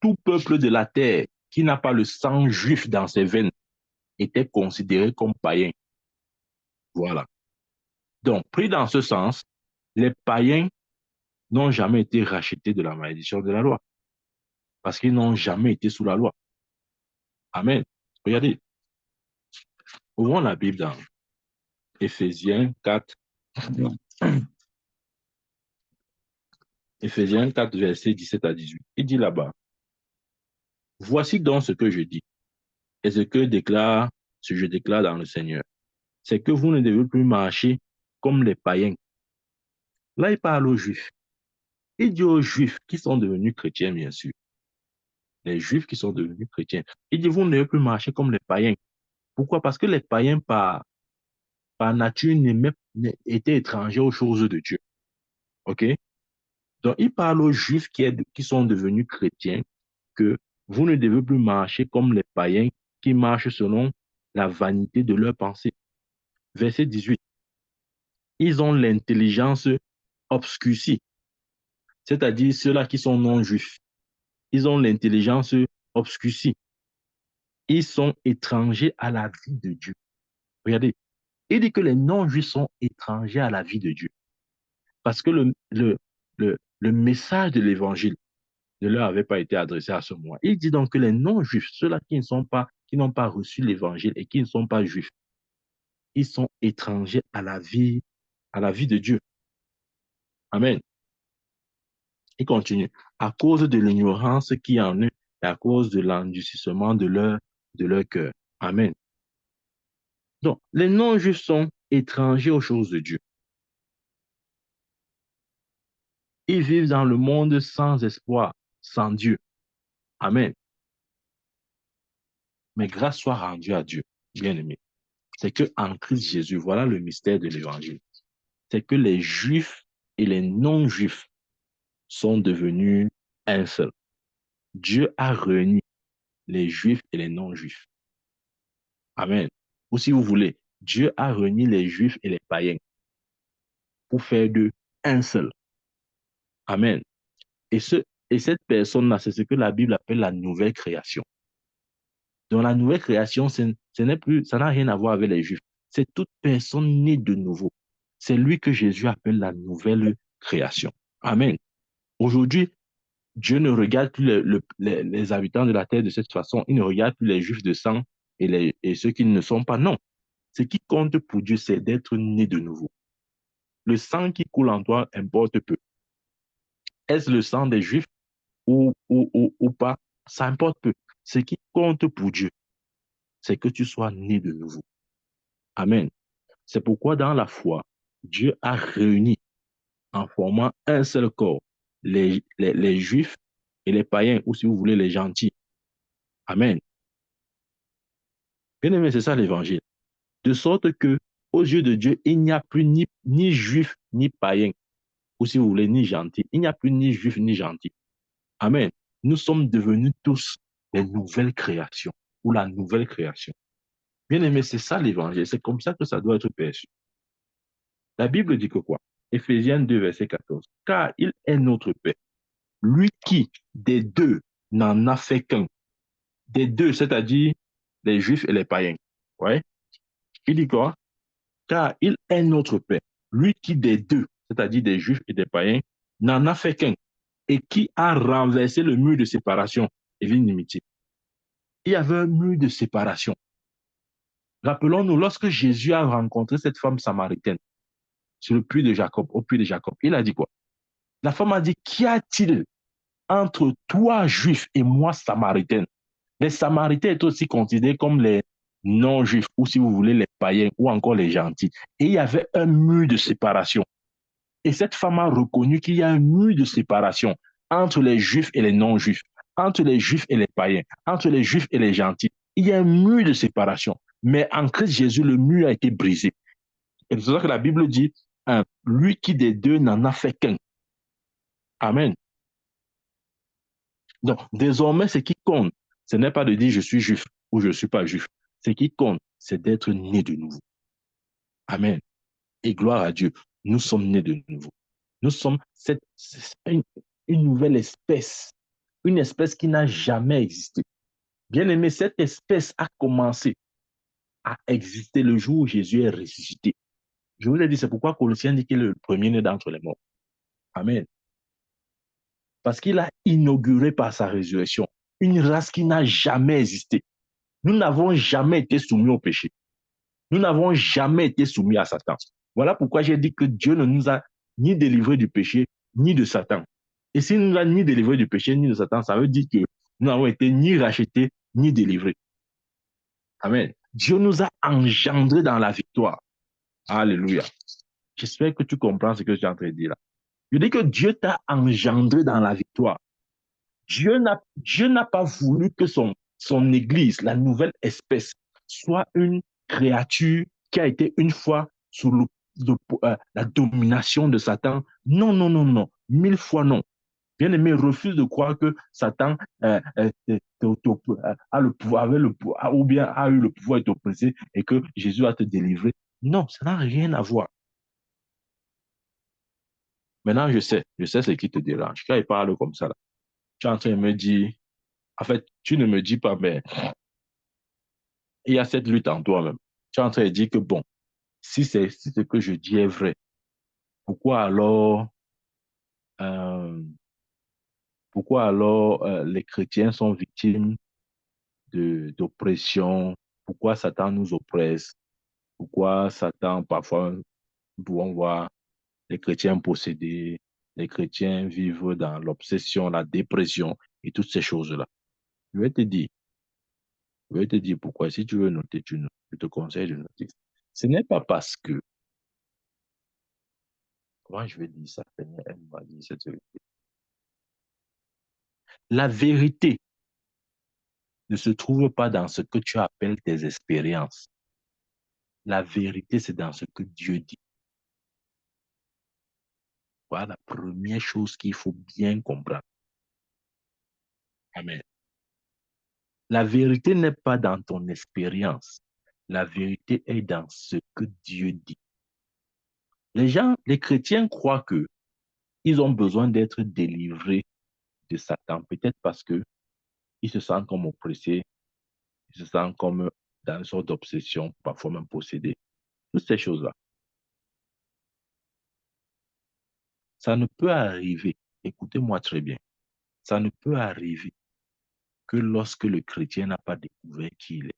Tout peuple de la terre qui n'a pas le sang juif dans ses veines était considéré comme païen. Voilà. Donc, pris dans ce sens, les païens n'ont jamais été rachetés de la malédiction de la loi parce qu'ils n'ont jamais été sous la loi. Amen. Regardez, ouvrons la Bible dans Éphésiens 4. Éphésiens 4, versets 17 à 18. Il dit là-bas, voici donc ce que je dis et ce que je déclare dans le Seigneur, c'est que vous ne devez plus marcher comme les païens. Là, il parle aux Juifs. Il dit aux Juifs qui sont devenus chrétiens, bien sûr. Les Juifs qui sont devenus chrétiens. Il dit, vous ne devez plus marcher comme les païens. Pourquoi? Parce que les païens, par nature, étaient étrangers aux choses de Dieu. OK? Donc, il parle aux Juifs qui sont devenus chrétiens que vous ne devez plus marcher comme les païens qui marchent selon la vanité de leurs pensées. Verset 18. Ils ont l'intelligence obscurcie, c'est-à-dire ceux-là qui sont non-juifs. Ils ont l'intelligence obscurcie. Ils sont étrangers à la vie de Dieu. Regardez, il dit que les non-juifs sont étrangers à la vie de Dieu. Parce que le message de l'évangile ne leur avait pas été adressé à ce moment. Il dit donc que les non-juifs, ceux-là qui n'ont pas reçu l'évangile et qui ne sont pas juifs, ils sont étrangers à la vie de Dieu. Amen. Il continue. À cause de l'ignorance qui en eux et à cause de l'endurcissement de leur cœur. Amen. Donc, les non-juifs sont étrangers aux choses de Dieu. Ils vivent dans le monde sans espoir, sans Dieu. Amen. Mais grâce soit rendue à Dieu, bien-aimé. C'est que en Christ Jésus, voilà le mystère de l'évangile. C'est que les juifs et les non-juifs sont devenus un seul. Dieu a réuni les juifs et les non-juifs. Amen. Ou si vous voulez, Dieu a réuni les juifs et les païens pour faire d'eux un seul. Amen. Et, et cette personne-là, c'est ce que la Bible appelle la nouvelle création. Dans la nouvelle création, ça n'a rien à voir avec les Juifs. C'est toute personne née de nouveau. C'est lui que Jésus appelle la nouvelle création. Amen. Aujourd'hui, Dieu ne regarde plus les habitants de la terre de cette façon. Il ne regarde plus les Juifs de sang et ceux qui ne sont pas. Non. Ce qui compte pour Dieu, c'est d'être né de nouveau. Le sang qui coule en toi importe peu. Est-ce le sang des Juifs ou pas? Ça importe peu. Ce qui compte pour Dieu, c'est que tu sois né de nouveau. Amen. C'est pourquoi dans la foi, Dieu a réuni en formant un seul corps les juifs et les païens, ou si vous voulez, les gentils. Amen. Bien aimé, c'est ça l'évangile. De sorte que, aux yeux de Dieu, il n'y a plus ni juif ni païen, ou si vous voulez, ni gentil. Il n'y a plus ni juif ni gentil. Amen. Nous sommes devenus tous les nouvelles créations, ou la nouvelle création. Bien aimé, c'est ça l'évangile. C'est comme ça que ça doit être perçu. La Bible dit que quoi? Éphésiens 2, verset 14. Car il est notre Père, lui qui, des deux, n'en a fait qu'un. Des deux, c'est-à-dire les Juifs et les païens. Ouais. Il dit quoi? Car il est notre Père, lui qui des deux, c'est-à-dire des Juifs et des païens, n'en a fait qu'un, et qui a renversé le mur de séparation et l'inimitié. Il y avait un mur de séparation. Rappelons-nous, lorsque Jésus a rencontré cette femme samaritaine sur le puits de Jacob, au puits de Jacob, il a dit quoi? La femme a dit, qu'y a-t-il entre toi, juif, et moi, samaritaine? Les samaritains étaient aussi considérés comme les non-juifs, ou si vous voulez, les païens, ou encore les gentils. Et il y avait un mur de séparation. Et cette femme a reconnu qu'il y a un mur de séparation entre les juifs et les non-juifs, entre les juifs et les païens, entre les juifs et les gentils. Il y a un mur de séparation. Mais en Christ Jésus, le mur a été brisé. Et c'est pour ça que la Bible dit, hein, lui qui des deux n'en a fait qu'un. Amen. Donc, désormais, ce qui compte, ce n'est pas de dire je suis juif ou je ne suis pas juif. Ce qui compte, c'est d'être né de nouveau. Amen. Et gloire à Dieu, nous sommes nés de nouveau. Nous sommes une nouvelle espèce, une espèce qui n'a jamais existé. Bien aimé, cette espèce a commencé à exister le jour où Jésus est ressuscité. Je vous ai dit, c'est pourquoi Colossiens dit qu'il est le premier-né d'entre les morts. Amen. Parce qu'il a inauguré par sa résurrection une race qui n'a jamais existé. Nous n'avons jamais été soumis au péché. Nous n'avons jamais été soumis à Satan. Voilà pourquoi j'ai dit que Dieu ne nous a ni délivrés du péché, ni de Satan. Et s'il ne nous a ni délivrés du péché, ni de Satan, ça veut dire que nous n'avons été ni rachetés, ni délivrés. Amen. Dieu nous a engendrés dans la victoire. Alléluia. J'espère que tu comprends ce que j'ai en train de dire là. Je dis que Dieu t'a engendré dans la victoire. Dieu n'a pas voulu que son Église, la nouvelle espèce, soit une créature qui a été une fois sous la domination de Satan. Non, non, non, non. 1000 fois non. Bien-aimé, refuse de croire que Satan a le pouvoir, avait le pouvoir, ou bien a eu le pouvoir de t'oppresser et que Jésus va te délivrer. Non, ça n'a rien à voir. Maintenant, je sais ce qui te dérange. Quand il parle comme ça, là, tu es en train de me dire, en fait, tu ne me dis pas, mais il y a cette lutte en toi-même. Tu es en train de dire que, bon, si ce que je dis est vrai, pourquoi alors, euh, pourquoi alors les chrétiens sont victimes d'oppression? Pourquoi Satan nous oppresse? Pourquoi Satan, parfois, nous pouvons voir les chrétiens possédés, les chrétiens vivent dans l'obsession, la dépression et toutes ces choses-là? Je vais te dire, je vais te dire pourquoi. Si tu veux noter, tu notes. Je te conseille de noter. Ce n'est pas parce que, comment je vais dire ça, Seigneur, elle m'a dit cette vérité. La vérité ne se trouve pas dans ce que tu appelles tes expériences. La vérité, c'est dans ce que Dieu dit. Voilà la première chose qu'il faut bien comprendre. Amen. La vérité n'est pas dans ton expérience. La vérité est dans ce que Dieu dit. Les chrétiens croient que ils ont besoin d'être délivrés de Satan, peut-être parce que ils se sentent comme oppressés, ils se sentent comme dans une sorte d'obsession, parfois même possédés. Toutes ces choses-là. Ça ne peut arriver, écoutez-moi très bien, ça ne peut arriver que lorsque le chrétien n'a pas découvert qui il est.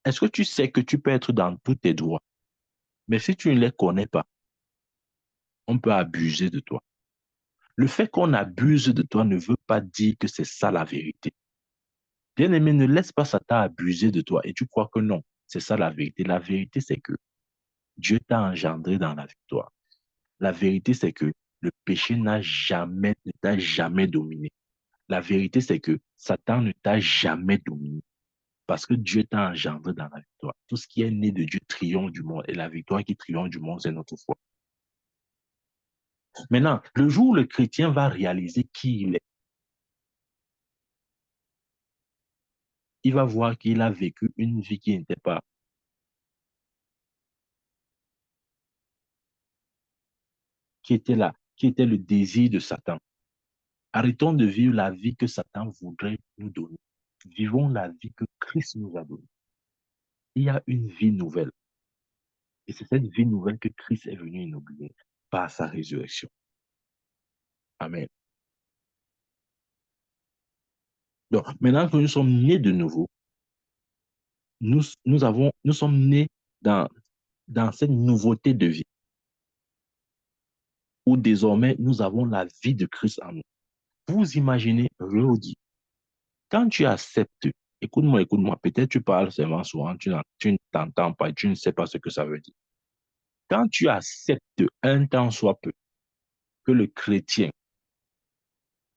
Est-ce que tu sais que tu peux être dans tous tes droits, mais si tu ne les connais pas, on peut abuser de toi. Le fait qu'on abuse de toi ne veut pas dire que c'est ça la vérité. Bien-aimé, ne laisse pas Satan abuser de toi et tu crois que non, c'est ça la vérité. La vérité, c'est que Dieu t'a engendré dans la victoire. La vérité, c'est que le péché ne t'a jamais dominé. La vérité, c'est que Satan ne t'a jamais dominé parce que Dieu t'a engendré dans la victoire. Tout ce qui est né de Dieu triomphe du monde et la victoire qui triomphe du monde, c'est notre foi. Maintenant, le jour où le chrétien va réaliser qui il est, il va voir qu'il a vécu une vie qui n'était pas qui était le désir de Satan. Arrêtons de vivre la vie que Satan voudrait nous donner. Vivons la vie que Christ nous a donnée. Il y a une vie nouvelle. Et c'est cette vie nouvelle que Christ est venu inaugurer par sa résurrection. Amen. Donc, maintenant que nous sommes nés de nouveau, nous sommes nés dans cette nouveauté de vie, où désormais nous avons la vie de Christ en nous. Vous imaginez, je vous dis, quand tu acceptes, écoute-moi, peut-être tu parles seulement souvent, tu ne t'entends pas, tu ne sais pas ce que ça veut dire. Quand tu acceptes un temps soit peu que le chrétien,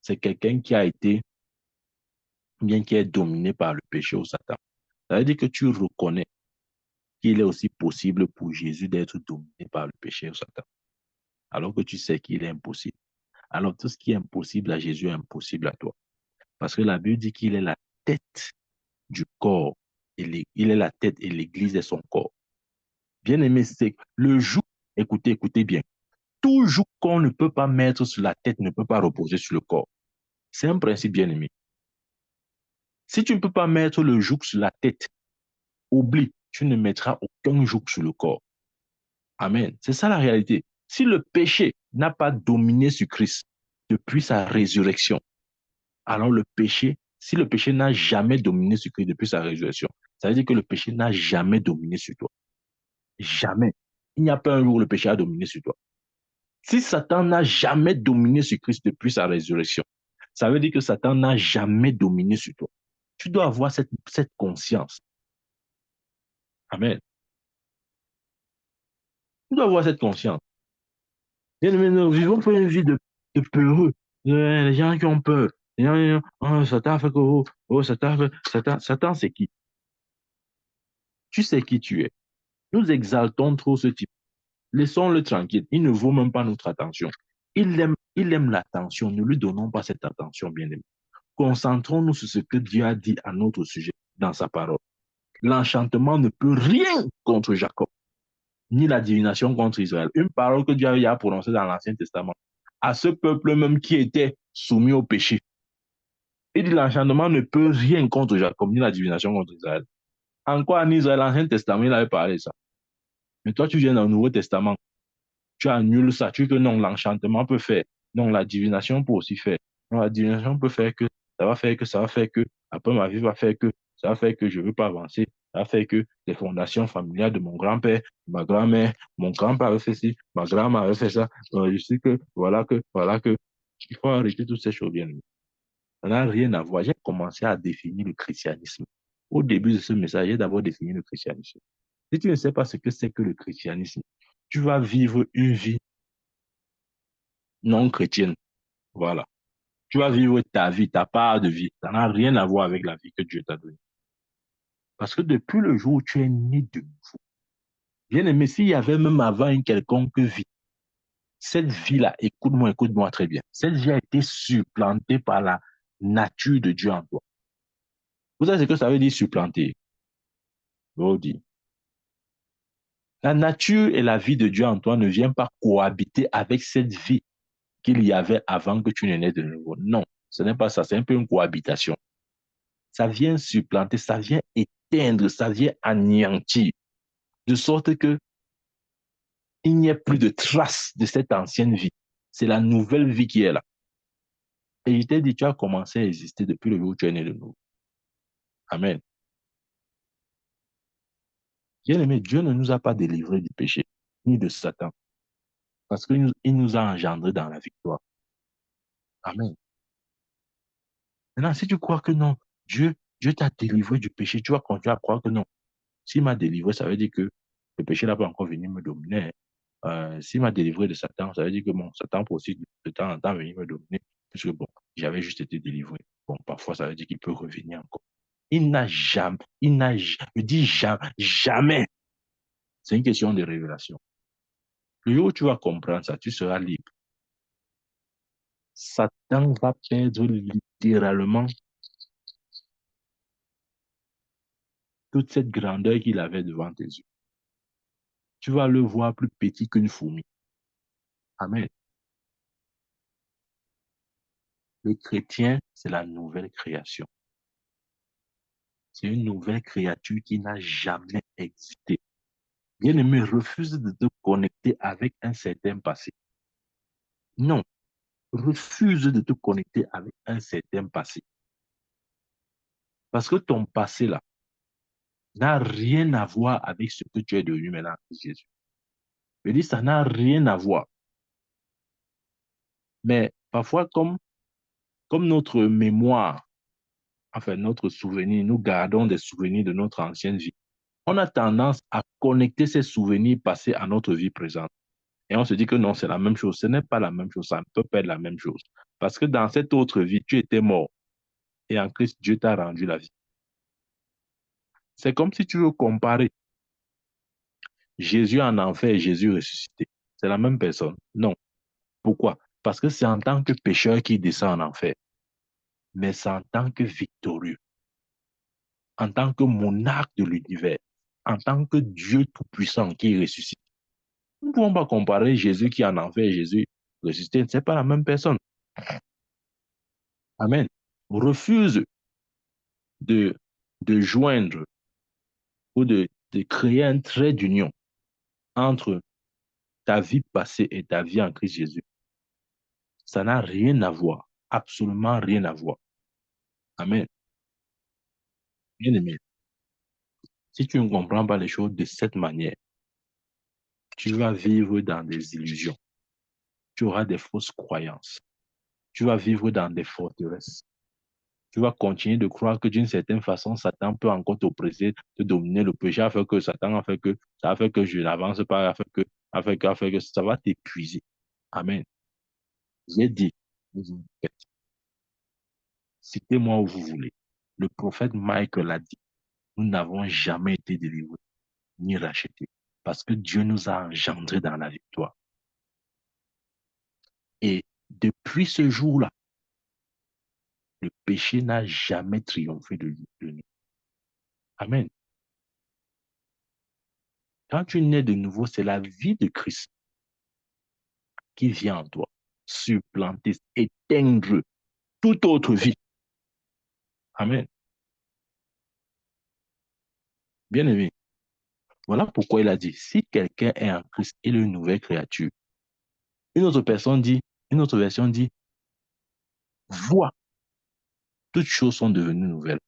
c'est quelqu'un qui a été, bien qui est dominé par le péché ou Satan, ça veut dire que tu reconnais qu'il est aussi possible pour Jésus d'être dominé par le péché ou Satan, alors que tu sais qu'il est impossible. Alors tout ce qui est impossible à Jésus est impossible à toi. Parce que la Bible dit qu'il est la tête du corps. Il est la tête et l'Église est son corps. Bien aimé, c'est le jour, écoutez bien, tout jour qu'on ne peut pas mettre sur la tête ne peut pas reposer sur le corps. C'est un principe bien aimé. Si tu ne peux pas mettre le joug sur la tête, oublie, tu ne mettras aucun joug sur le corps. Amen. C'est ça la réalité. Si le péché n'a pas dominé sur Christ depuis sa résurrection, alors si le péché n'a jamais dominé sur Christ depuis sa résurrection, ça veut dire que le péché n'a jamais dominé sur toi. Jamais. Il n'y a pas un jour où le péché a dominé sur toi. Si Satan n'a jamais dominé sur Christ depuis sa résurrection, ça veut dire que Satan n'a jamais dominé sur toi. Tu dois avoir cette conscience. Amen. Tu dois avoir cette conscience. Mais nous vivons pas une vie de peureux. Les gens qui ont peur. Les gens, oh, Satan fait que, Satan fait, Satan c'est qui? Tu sais qui tu es. Nous exaltons trop ce type. Laissons-le tranquille. Il ne vaut même pas notre attention. Il aime l'attention. Ne lui donnons pas cette attention, bien aimé. Concentrons-nous sur ce que Dieu a dit à notre sujet dans sa parole. L'enchantement ne peut rien contre Jacob, ni la divination contre Israël. Une parole que Dieu avait prononcée dans l'Ancien Testament à ce peuple même qui était soumis au péché. Il dit l'enchantement ne peut rien contre Jacob, ni la divination contre Israël. En quoi en Israël, l'Ancien Testament, il avait parlé de ça. Mais toi, tu viens dans le Nouveau Testament, tu annules ça, tu dis que non, l'enchantement peut faire, non, la divination peut aussi faire, non, la divination peut faire que, ça va faire que, après ma vie va faire que, ça va faire que je ne veux pas avancer, ça va faire que les fondations familiales de mon grand-père, ma grand-mère, mon grand-père avait fait ci, ma grand-mère avait fait ça, je sais que, voilà que, il faut arrêter toutes ces choses bien. Ça n'a rien à voir. J'ai commencé à définir le christianisme. Au début de ce message, j'ai d'abord défini le christianisme. Si tu ne sais pas ce que c'est que le christianisme, tu vas vivre une vie non chrétienne. Voilà. Tu vas vivre ta vie, ta part de vie. Ça n'a rien à voir avec la vie que Dieu t'a donnée. Parce que depuis le jour où tu es né de nouveau, bien aimé, s'il y avait même avant une quelconque vie, cette vie-là, écoute-moi très bien, cette vie a été supplantée par la nature de Dieu en toi. Vous savez ce que ça veut dire supplanter? Je vous dis. La nature et la vie de Dieu en toi ne viennent pas cohabiter avec cette vie qu'il y avait avant que tu ne naies de nouveau. Non, ce n'est pas ça, c'est un peu une cohabitation. Ça vient supplanter, ça vient éteindre, ça vient anéantir, de sorte que il n'y ait plus de traces de cette ancienne vie. C'est la nouvelle vie qui est là. Et je t'ai dit, tu as commencé à exister depuis le jour où tu es né de nouveau. Amen. Bien aimé, Dieu ne nous a pas délivrés du péché, ni de Satan, parce qu'il nous a engendrés dans la victoire. Amen. Maintenant, si tu crois que non, Dieu t'a délivré du péché, tu vas continuer à croire que non. S'il m'a délivré, ça veut dire que le péché n'a pas encore venu me dominer. S'il m'a délivré de Satan, ça veut dire que bon, Satan peut aussi de temps en temps venir me dominer, puisque bon, j'avais juste été délivré. Bon, parfois, ça veut dire qu'il peut revenir encore. Je dis jamais, jamais. C'est une question de révélation. Le jour où tu vas comprendre ça, tu seras libre. Satan va perdre littéralement toute cette grandeur qu'il avait devant tes yeux. Tu vas le voir plus petit qu'une fourmi. Amen. Le chrétien, c'est la nouvelle création. C'est une nouvelle créature qui n'a jamais existé. Bien-aimé, refuse de te connecter avec un certain passé. Non, refuse de te connecter avec un certain passé. Parce que ton passé, là, n'a rien à voir avec ce que tu es devenu maintenant en Christ Jésus. Je dis, ça n'a rien à voir. Mais parfois, comme notre mémoire, enfin notre souvenir, nous gardons des souvenirs de notre ancienne vie, on a tendance à connecter ces souvenirs passés à notre vie présente. Et on se dit que non, c'est la même chose. Ce n'est pas la même chose. Ça ne peut pas être la même chose. Parce que dans cette autre vie, tu étais mort. Et en Christ, Dieu t'a rendu la vie. C'est comme si tu veux comparer Jésus en enfer et Jésus ressuscité. C'est la même personne. Non. Pourquoi? Parce que c'est en tant que pécheur qu'il descend en enfer. Mais c'est en tant que victorieux. En tant que monarque de l'univers. En tant que Dieu tout-puissant qui ressuscite. Nous ne pouvons pas comparer Jésus qui est en enfer et Jésus ressuscité. Ce n'est pas la même personne. Amen. Refuse de, de joindre ou de créer un trait d'union entre ta vie passée et ta vie en Christ Jésus. Ça n'a rien à voir, absolument rien à voir. Amen. Bien aimé, si tu ne comprends pas les choses de cette manière, tu vas vivre dans des illusions. Tu auras des fausses croyances. Tu vas vivre dans des forteresses. Tu vas continuer de croire que d'une certaine façon, Satan peut encore t'oppresser, te dominer. Le péché a fait que Satan a fait que, ça a fait que je n'avance pas, a fait que ça va t'épuiser. Amen. J'ai dit, citez-moi où vous voulez. Le prophète Michael a dit, nous n'avons jamais été délivrés ni rachetés parce que Dieu nous a engendrés dans la victoire. Et depuis ce jour-là, le péché n'a jamais triomphé de nous. Amen. Quand tu nais de nouveau, c'est la vie de Christ qui vient en toi, supplanter, éteindre toute autre vie. Amen. Bien aimé, voilà pourquoi il a dit, si quelqu'un est en Christ, il est une nouvelle créature. Une autre personne dit, une autre version dit, vois, toutes choses sont devenues nouvelles.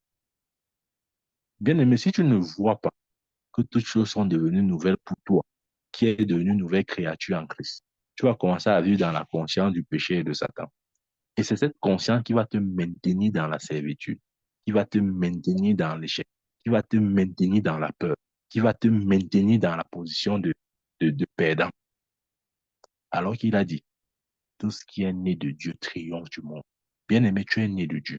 Bien aimé, si tu ne vois pas que toutes choses sont devenues nouvelles pour toi, qui est devenu une nouvelle créature en Christ, tu vas commencer à vivre dans la conscience du péché et de Satan. Et c'est cette conscience qui va te maintenir dans la servitude, qui va te maintenir dans l'échec, qui va te maintenir dans la peur, qui va te maintenir dans la position de perdant. Alors qu'il a dit, tout ce qui est né de Dieu triomphe du monde. Bien aimé, tu es né de Dieu.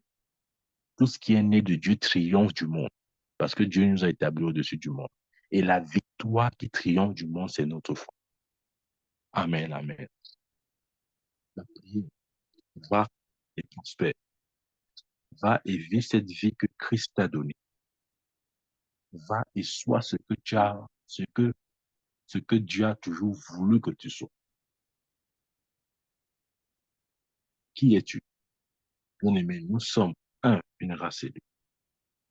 Tout ce qui est né de Dieu triomphe du monde, parce que Dieu nous a établis au-dessus du monde. Et la victoire qui triomphe du monde, c'est notre foi. Amen, amen. La prière, va et prospère. Va et vis cette vie que Christ t'a donnée. Va et sois ce que tu as, ce que Dieu a toujours voulu que tu sois. Qui es-tu? Bien-aimé, nous sommes un, une race élue.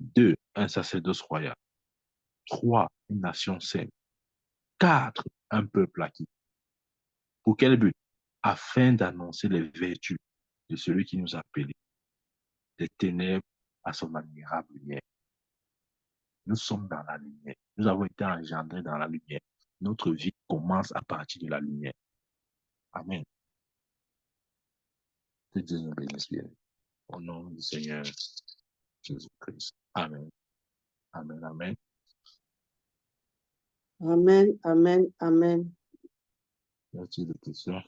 Deux, un sacerdoce royal. Trois, une nation sainte. Quatre, un peuple acquis. Pour quel but? Afin d'annoncer les vertus de celui qui nous a appelés des ténèbres à son admirable lumière. Nous sommes dans la lumière. Nous avons été engendrés dans la lumière. Notre vie commence à partir de la lumière. Amen. Que Dieu nous bénisse bien. Au nom du Seigneur Jésus-Christ. Amen. Amen. Amen. Amen, amen, amen. Y a-t-il des questions?